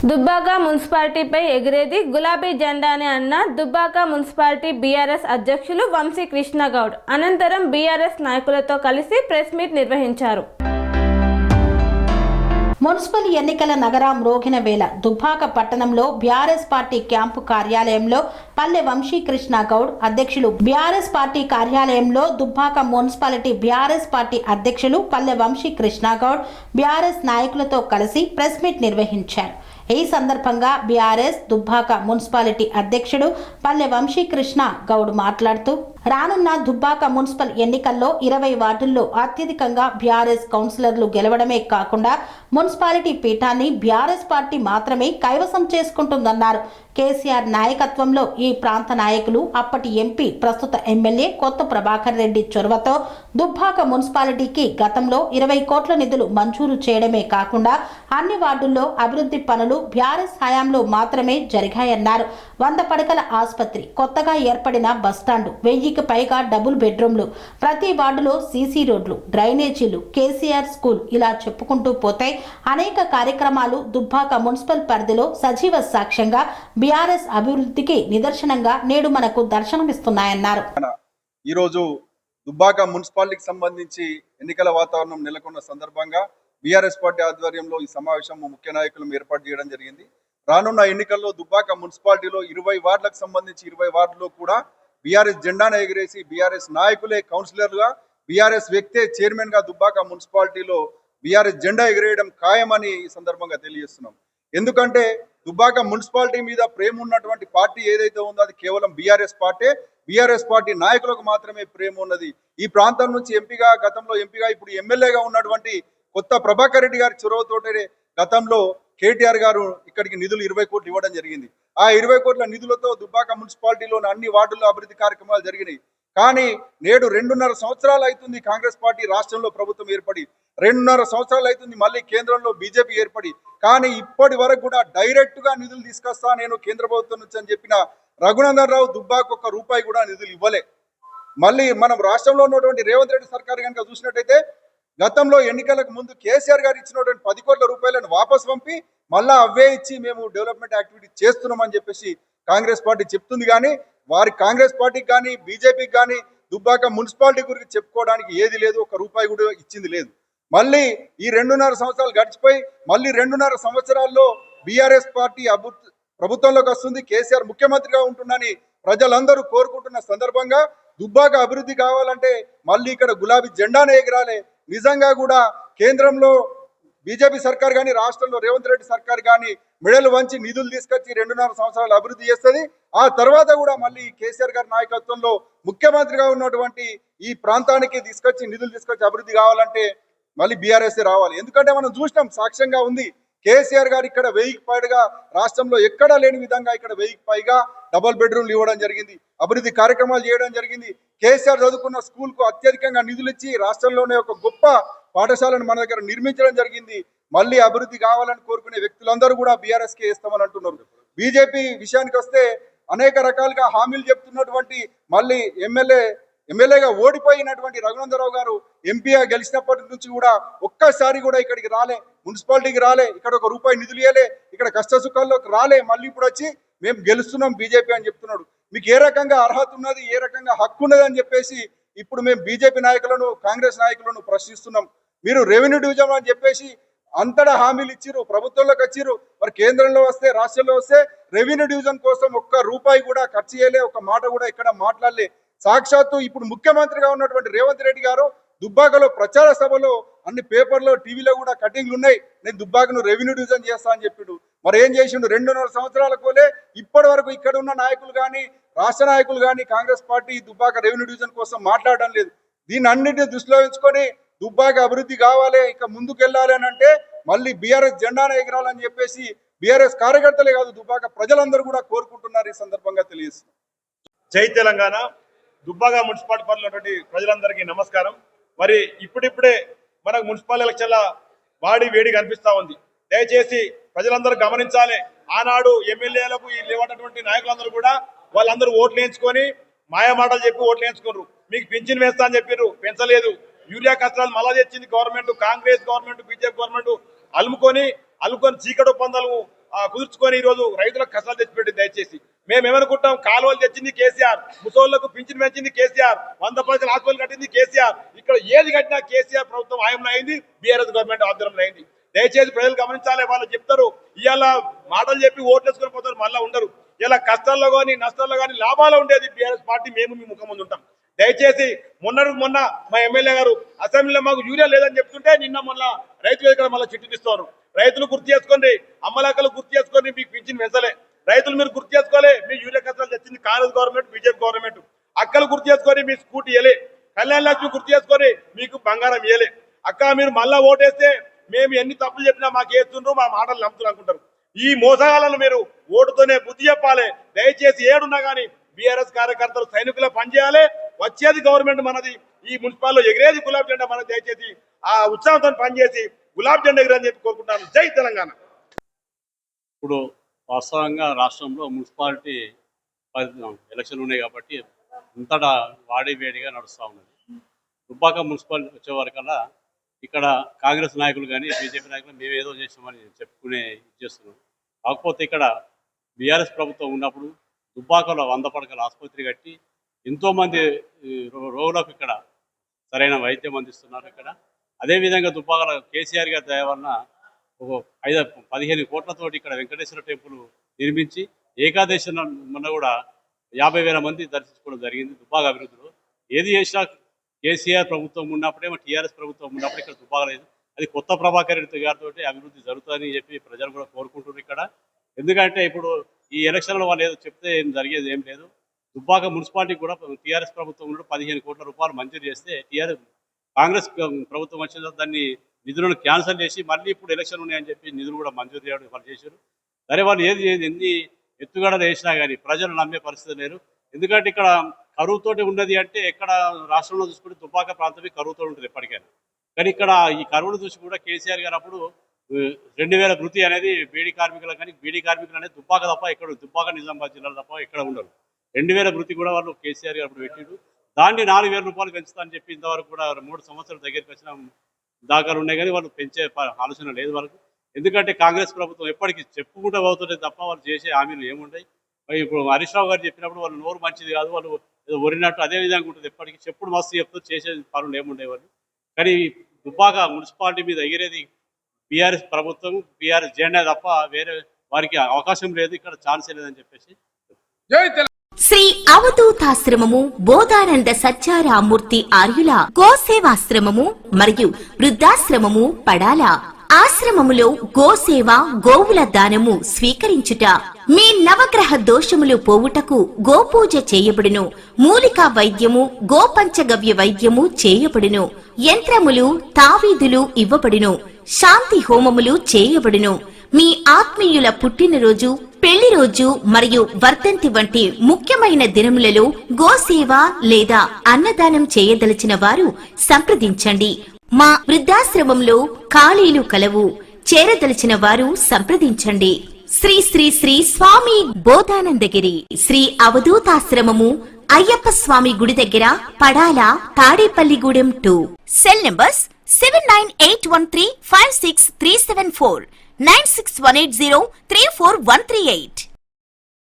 దుబ్బాక మున్సిపాలిటీపై ఎగిరేది గులాబీ జెండానే అన్న Dubbaka municipality BRS అధ్యక్షులు వంశీ కృష్ణగౌడ్ అనంతరం బీఆర్ఎస్ నాయకులతో కలిసి ప్రెస్ మీట్ నిర్వహించారు. మున్సిపల్ ఎన్నికల నగరం మ్రోగిన వేళ దుబ్బాక పట్టణంలో బీఆర్ఎస్ పార్టీ క్యాంపు కార్యాలయంలో పల్లె వంశీ కృష్ణగౌడ్ అధ్యక్షులు బీఆర్ఎస్ పార్టీ కార్యాలయంలో దుబ్బాక మున్సిపాలిటీ బీఆర్ఎస్ పార్టీ అధ్యక్షులు పల్లె వంశీ కృష్ణగౌడ్ బీఆర్ఎస్ నాయకులతో కలిసి ప్రెస్ మీట్ నిర్వహించారు. ఈ సందర్భంగా బీఆర్ఎస్ దుబ్బాక మున్సిపాలిటీ అధ్యక్షుడు పల్లె వంశీ కృష్ణ గౌడ్ మాట్లాడుతూ రానున్న దుబ్బాక మున్సిపల్ ఎన్నికల్లో 20 వార్డుల్లో అత్యధికంగా బీఆర్ఎస్ కౌన్సిలర్లు గెలవడమే కాకుండా మున్సిపాలిటీ పీఠాన్ని బీఆర్ఎస్ పార్టీ మాత్రమే కైవసం చేసుకుంటుందన్నారు. కేసీఆర్ నాయకత్వంలో ఈ ప్రాంత నాయకులు అప్పటి ఎంపీ ప్రస్తుత ఎమ్మెల్యే కొత్త ప్రభాకర్ రెడ్డి చొరవతో దుబ్బాక మున్సిపాలిటీకి గతంలో 20 కోట్ల నిధులు మంజూరు చేయడమే కాకుండా అన్ని వార్డుల్లో అభివృద్ధి పనులు బీఆర్ఎస్ హయాంలో మాత్రమే జరిగాయన్నారు. 100 పడకల ఆసుపత్రి, కొత్తగా ఏర్పడిన బస్టాండు, 1000కి పైగా డబుల్ బెడ్రూమ్లు, ప్రతి వార్డులో సీసీ రోడ్లు, డ్రైనేజీలు, కేసీఆర్ స్కూల్, ఇలా చెప్పుకుంటూ పోతే అనేక కార్యక్రమాలు దుబ్బాక మున్సిపల్ పరిధిలో సజీవ సాక్ష్యంగా బీఆర్ఎస్ అభివృద్ధికి నిదర్శనంగా నేడు మనకు దర్శనమిస్తున్నాయన్నారు. ఈరోజు దుబ్బాక మున్సిపాలిటీకి సంబంధించి ఎన్నికల వాతావరణం నెలకొన్న సందర్భంగా బీఆర్ఎస్ పార్టీ ఆధ్వర్యంలో ఈ సమావేశం ముఖ్య నాయకులను ఏర్పాటు చేయడం జరిగింది. రానున్న ఎన్నికల్లో దుబ్బాక మున్సిపాలిటీలో 20 వార్డులకు సంబంధించి 20 వార్డులో కూడా బీఆర్ఎస్ జెండాను ఎగిరేసి బీఆర్ఎస్ నాయకులే కౌన్సిలర్గా, బీఆర్ఎస్ వ్యక్తే చైర్మన్ గా దుబ్బాక మున్సిపాలిటీలో బీఆర్ఎస్ జెండా ఎగిరేయడం ఖాయమని ఈ సందర్భంగా తెలియజేస్తున్నాం. ఎందుకంటే దుబ్బాక మున్సిపాలిటీ మీద ప్రేమ ఉన్నటువంటి పార్టీ ఏదైతే ఉందో అది కేవలం బీఆర్ఎస్ పార్టీ. బీఆర్ఎస్ పార్టీ నాయకులకు మాత్రమే ప్రేమ ఉన్నది. ఈ ప్రాంతం నుంచి ఎంపీగా, గతంలో ఎంపీగా, ఇప్పుడు ఎమ్మెల్యేగా ఉన్నటువంటి కొత్త ప్రభాకర్ రెడ్డి గారి చొరవతోటే గతంలో కేటీఆర్ గారు ఇక్కడికి నిధులు 20 కోట్లు ఇవ్వడం జరిగింది. ఆ 20 కోట్ల నిధులతో దుబ్బాక మున్సిపాలిటీలోని అన్ని వార్డుల్లో అభివృద్ధి కార్యక్రమాలు జరిగినాయి. కానీ నేడు 2.5 సంవత్సరాలు అవుతుంది కాంగ్రెస్ పార్టీ రాష్ట్రంలో ప్రభుత్వం ఏర్పడి, 2.5 సంవత్సరాలు అవుతుంది మళ్ళీ కేంద్రంలో బీజేపీ ఏర్పడి, కానీ ఇప్పటి వరకు కూడా డైరెక్ట్ గా నిధులు తీసుకొస్తా నేను కేంద్ర ప్రభుత్వం నుంచి అని చెప్పిన రఘునందన్ రావు దుబ్బాక 1 రూపాయి కూడా నిధులు ఇవ్వలే. మళ్ళీ మనం రాష్ట్రంలో ఉన్నటువంటి రేవంత్ రెడ్డి సర్కార్ కనుక చూసినట్టయితే గతంలో ఎన్నికలకు ముందు కేసీఆర్ గారు ఇచ్చినటువంటి 10 కోట్ల రూపాయలను వాపస్ పంపి మళ్ళా అవే ఇచ్చి మేము డెవలప్మెంట్ యాక్టివిటీ చేస్తున్నామని చెప్పేసి కాంగ్రెస్ పార్టీ చెప్తుంది. కానీ వారి కాంగ్రెస్ పార్టీకి కానీ బీజేపీకి కానీ దుబ్బాక మున్సిపాలిటీ గురించి చెప్పుకోవడానికి ఏది లేదు, 1 రూపాయి కూడా ఇచ్చింది లేదు. మళ్ళీ ఈ 2.5 సంవత్సరాలు గడిచిపోయి మళ్ళీ 2.5 సంవత్సరాల్లో బీఆర్ఎస్ పార్టీ ప్రభుత్వంలోకి వస్తుంది, కేసీఆర్ ముఖ్యమంత్రిగా ఉంటుందని ప్రజలందరూ కోరుకుంటున్న సందర్భంగా దుబ్బాక అభివృద్ధి కావాలంటే మళ్ళీ ఇక్కడ గులాబీ జెండానే ఎగరాలి. నిజంగా కూడా కేంద్రంలో బీజేపీ సర్కార్ కానీ రాష్ట్రంలో రేవంత్ రెడ్డి సర్కార్ కానీ మెడలు వంచి నిధులు తీసుకొచ్చి 2.5 సంవత్సరాలు అభివృద్ధి చేస్తుంది. ఆ తర్వాత కూడా మళ్ళీ కేసీఆర్ గారి నాయకత్వంలో ముఖ్యమంత్రిగా ఉన్నటువంటి ఈ ప్రాంతానికి నిధులు తీసుకొచ్చి అభివృద్ధి కావాలంటే మళ్ళీ బీఆర్ఎస్ రావాలి. ఎందుకంటే మనం చూసినాం, సాక్ష్యంగా ఉంది. కేసీఆర్ గారు ఇక్కడ 1000కి పైగా రాష్ట్రంలో ఎక్కడా లేని విధంగా ఇక్కడ 1000కి పైగా డబుల్ బెడ్రూమ్లు ఇవ్వడం జరిగింది, అభివృద్ధి కార్యక్రమాలు చేయడం జరిగింది. కేసీఆర్ చదువుకున్న స్కూల్కు అత్యధికంగా నిధులు ఇచ్చి రాష్ట్రంలోనే ఒక గొప్ప పాఠశాలను మన దగ్గర నిర్మించడం జరిగింది. మళ్ళీ అభివృద్ధి కావాలని కోరుకునే వ్యక్తులందరూ కూడా బీఆర్ఎస్కే వేస్తామని అంటున్నారు. బీజేపీ విషయానికి వస్తే అనేక రకాలుగా హామీలు చెప్తున్నటువంటి మళ్ళీ ఎమ్మెల్యేగా ఓడిపోయినటువంటి రఘునందరావు గారు ఎంపీగా గెలిచినప్పటి నుంచి కూడా ఒక్కసారి కూడా ఇక్కడికి రాలే, మున్సిపాలిటీకి రాలే, ఇక్కడ 1 రూపాయి నిధులు ఇవ్వలే, ఇక్కడ కష్ట సుఖాల్లోకి రాలే. మళ్ళీ ఇప్పుడు వచ్చి మేము గెలుస్తున్నాం బీజేపీ అని చెప్తున్నాడు. మీకు ఏ రకంగా అర్హత ఉన్నది, ఏ రకంగా హక్కు ఉన్నది అని చెప్పేసి ఇప్పుడు మేము బీజేపీ నాయకులను, కాంగ్రెస్ నాయకులను ప్రశ్నిస్తున్నాం. మీరు రెవెన్యూ డివిజన్ అని చెప్పేసి అంతటా హామీలు ఇచ్చిరు, ప్రభుత్వంలోకి వచ్చిరు, మరి కేంద్రంలో వస్తే, రాష్ట్రంలో వస్తే రెవెన్యూ డివిజన్ కోసం 1 రూపాయి కూడా ఖర్చు చేయలే, ఒక మాట కూడా ఇక్కడ మాట్లాడలే. సాక్షాత్తు ఇప్పుడు ముఖ్యమంత్రిగా ఉన్నటువంటి రేవంత్ రెడ్డి గారు దుబ్బాకలో ప్రచార సభలో అన్ని పేపర్లో, టీవీలో కూడా కటింగ్లు ఉన్నాయి, నేను దుబ్బాకను రెవెన్యూ డివిజన్ చేస్తా అని చెప్పిండు. మరి ఏం చేసిండు? 2.5 సంవత్సరాల కోలే ఇప్పటి వరకు ఇక్కడ ఉన్న నాయకులు కానీ, రాష్ట్ర నాయకులు కానీ Congress party Dubbaka revenue division కోసం మాట్లాడడం లేదు. దీన్ని అన్నింటినీ దృష్టిలో ఉంచుకొని దుబ్బాక అభివృద్ధి కావాలి, ఇక ముందుకు వెళ్ళాలి అని అంటే మళ్ళీ బీఆర్ఎస్ జెండాను ఎగరాలని చెప్పేసి బీఆర్ఎస్ కార్యకర్తలే కాదు దుబ్బాక ప్రజలందరూ కూడా కోరుకుంటున్నారు. ఈ సందర్భంగా తెలియజేస్తున్నారు. జై తెలంగాణ. దుబ్బాక మున్సిపాలిటీ పరిధిలోని ప్రజలందరికీ నమస్కారం. మరి ఇప్పుడిప్పుడే మనకు మున్సిపల్ ఎలక్షన్ల వాడి వేడి కనిపిస్తా ఉంది. దయచేసి ప్రజలందరూ గమనించాలి. ఆనాడు ఎమ్మెల్యేలకు లేవనటువంటి నాయకులందరూ కూడా వాళ్ళందరూ ఓట్లు వేయించుకొని మాయమాటలు చెప్పి ఓట్లు వేయించుకున్నారు. మీకు పింఛన్ వేస్తా అని చెప్పారు, పెంచలేదు. యూరియా కష్టాలు మళ్ళా తెచ్చింది government, Congress government, BJP government అలుముకొని చీకటి ఒప్పందాలు కుదుర్చుకొని ఈ రోజు రైతులకు కష్టాలు తెచ్చిపెట్టింది. దయచేసి మేము ఏమనుకుంటాం, కాలువలు తెచ్చింది కేసీఆర్, ముసోళ్లకు పింఛన్ పెంచింది కేసీఆర్, 100 పైసలు హాస్పిటల్ కట్టింది కేసీఆర్. ఇక్కడ ఏది కట్టినా కేసీఆర్ ప్రభుత్వం హయాంలో అయింది, బీఆర్ఎస్ గవర్నమెంట్ ఆధ్వర్యంలో అయింది. దయచేసి ప్రజలు గమనించాలి. వాళ్ళు చెప్తారు ఇవాళ మాటలు చెప్పి ఓట్లేసుకొని పోతారు, మళ్ళీ ఉండరు. ఇలా కష్టాల్లో కానీ నష్టాల్లో కానీ లాభాలు ఉండేది బీఆర్ఎస్ పార్టీ. మేము మీ ముఖం ముందు ఉంటాం. దయచేసి మొన్న మా ఎమ్మెల్యే గారు అసెంబ్లీలో మాకు యూరియా లేదని చెప్తుంటే మొన్న రైతు వేదిక మళ్ళీ చిట్టు ఇస్తారు. రైతులు గుర్తు చేసుకోండి, అమ్మలాకలు గుర్తు చేసుకోండి, మీకు పింఛన్ పెంచలే. రైతులు మీరు గుర్తు చేసుకోలే, మీ యూరియా కష్టాలు తెచ్చింది కాంగ్రెస్ గవర్నమెంట్, బీజేపీ గవర్నమెంట్. అక్కలు గుర్తు చేసుకొని మీ స్కూటీ ఇవ్వలే. కళ్యాణ లక్ష్మి గుర్తు చేసుకొని మీకు బంగారం ఇవ్వలే. అక్క మీరు మళ్ళా ఓటేస్తే మేము ఎన్ని తప్పులు చెప్పినా మాకు వేస్తుండ్రు, మా మాటలు నమ్ముతున్నారు అనుకుంటారు. ఈ మోసగాలను మీరు ఓటుతోనే బుద్ధి చెప్పాలి. దయచేసి ఏడున్నా కానీ బీఆర్ఎస్ కార్యకర్తలు సైనికుల పనిచేయాలి. వచ్చేది గవర్నమెంట్ మనది, ఈ మున్సిపాల్లో ఎగిరేది గులాబీ జెండా మనది. దయచేసి ఆ ఉత్సాహంతో పనిచేసి గులాబీ జెండా ఎగిరని చెప్పి కోరుకుంటాను. జై తెలంగాణ. ఇప్పుడు వాస్తవంగా రాష్ట్రంలో మున్సిపాలిటీ ఎలక్షన్లు ఉన్నాయి కాబట్టి అంతటా వాడి వేడిగా నడుస్తూ ఉన్నది. దుబ్బాక మున్సిపాలిటీ వచ్చే వరకల్లా ఇక్కడ కాంగ్రెస్ నాయకులు కానీ బీజేపీ నాయకులు మేము ఏదో చేసామని చెప్పుకునే చేస్తున్నాం. కాకపోతే ఇక్కడ బీఆర్ఎస్ ప్రభుత్వం ఉన్నప్పుడు దుబ్బాకలో 100 పడకల ఆసుపత్రి కట్టి ఎంతోమంది రోగులకు ఇక్కడ సరైన వైద్యం అందిస్తున్నారు. ఇక్కడ అదేవిధంగా దుబ్బాకలో కేసీఆర్ గారి దయ వలన ఒక 15 కోట్లతోటి ఇక్కడ వెంకటేశ్వర టెంపుల్ నిర్మించి ఏకాదశి మొన్న కూడా 50,000 మంది దర్శించుకోవడం జరిగింది. దుబ్బాక అభివృద్ధిలో ఏది చేసినా కేసీఆర్ ప్రభుత్వం ఉన్నప్పుడేమో టీఆర్ఎస్ ప్రభుత్వం ఉన్నప్పుడు ఇక్కడ దుబ్బాక లేదు. అది కొత్త ప్రభాకర్ రెడ్డి గారితో అభివృద్ధి జరుగుతుందని చెప్పి ప్రజలు కూడా కోరుకుంటున్నారు ఇక్కడ. ఎందుకంటే ఇప్పుడు ఈ ఎలక్షన్లో వాళ్ళు ఏదో చెప్తే ఏం జరిగేది ఏం లేదు. దుబ్బాక మున్సిపాలిటీ కూడా టీఆర్ఎస్ ప్రభుత్వంలో 15 కోట్ల రూపాయలు మంజూరు చేస్తే కాంగ్రెస్ ప్రభుత్వం వచ్చిన దాన్ని నిధులను క్యాన్సిల్ చేసి మళ్ళీ ఇప్పుడు ఎలక్షన్ ఉన్నాయని చెప్పి నిధులు కూడా మంజూరు చేయడం వాళ్ళు చేశారు. సరే వాళ్ళు ఎన్ని ఎత్తుగడలు వేసినా కానీ ప్రజలు నమ్మే పరిస్థితి లేరు. ఎందుకంటే ఇక్కడ కరువుతోటి ఉన్నది అంటే ఎక్కడ రాష్ట్రంలో చూసుకుంటే దుబ్బాక ప్రాంతమే కరువుతో ఉంటుంది ఎప్పటికైనా. కానీ ఇక్కడ ఈ కరువును చూసి కూడా కేసీఆర్ గారు అప్పుడు 2000 వృత్తి అనేది బీడీ కార్మికులకు, కానీ బీడీ కార్మికులు అనేది దుబ్బాక తప్ప ఎక్కడ, దుబ్బాక నిజామాబాద్ జిల్లాలో తప్ప ఎక్కడ ఉండరు. 2000 వృత్తి కూడా వాళ్ళు కేసీఆర్ గారు అప్పుడు పెట్టిండు. దాన్ని 4,000 రూపాయలు పెంచుతా అని చెప్పి ఇంతవరకు కూడా 3 సంవత్సరాల దగ్గరికి వచ్చిన దాఖలు ఉన్నాయి. కానీ వాళ్ళు పెంచే ఆలోచన లేదు వాళ్ళకు. ఎందుకంటే కాంగ్రెస్ ప్రభుత్వం ఎప్పటికీ చెప్పుకుంటూ పోతుంటే తప్ప వాళ్ళు చేసే హామీలు ఏముంటాయి. ఇప్పుడు హరీష్ రావు గారు చెప్పినప్పుడు వాళ్ళు నోరు మంచిది కాదు, వాళ్ళు ఏదో ఒరినట్టు అదే విధంగా ఉంటుంది. ఎప్పటికీ చెప్పుడు మస్తు చెప్తూ చేసే పనులు ఏముండేవి వాళ్ళు. కానీ దుబ్బాక మున్సిపాలిటీ మీద ఎగిరేది బీఆర్ఎస్ ప్రభుత్వం, బీఆర్ఎస్ జెండా తప్ప వేరే వారికి అవకాశం లేదు, ఇక్కడ ఛాన్సే లేదని చెప్పేసి. శ్రీ అవధూతాశ్రమము బోధానంద సత్యారామూర్తి ఆర్యుల గోసేవాశ్రమము మరియు వృద్ధాశ్రమము పడాల. ఆశ్రమములో గోసేవ, గోవుల దానము స్వీకరించుట, మీ నవగ్రహ దోషములు పోవుటకు గోపూజ చేయబడును. మూలికా వైద్యము, గోపంచగవ్య వైద్యము చేయబడును. యంత్రములు, తావీదులు ఇవ్వబడును. శాంతి హోమములు చేయబడును. మీ ఆత్మీయుల పుట్టినరోజు, పెళ్లి రోజు మరియు వర్ధంతి వంటి ముఖ్యమైన దినములలో గోసేవ లేదా అన్నదానం చేయదలిచిన వారు సంప్రదించండి. మా వృద్ధాశ్రమంలో ఖాళీలు కలవు. చేరదలిచిన వారు సంప్రదించండి. శ్రీ శ్రీ శ్రీ స్వామి బోధానందగిరి శ్రీ అవధూతాశ్రమము, అయ్యప్ప స్వామి గుడి దగ్గర, పడాల, తాడేపల్లిగూడెం 2. Cell numbers 7981356374, 9618034 138.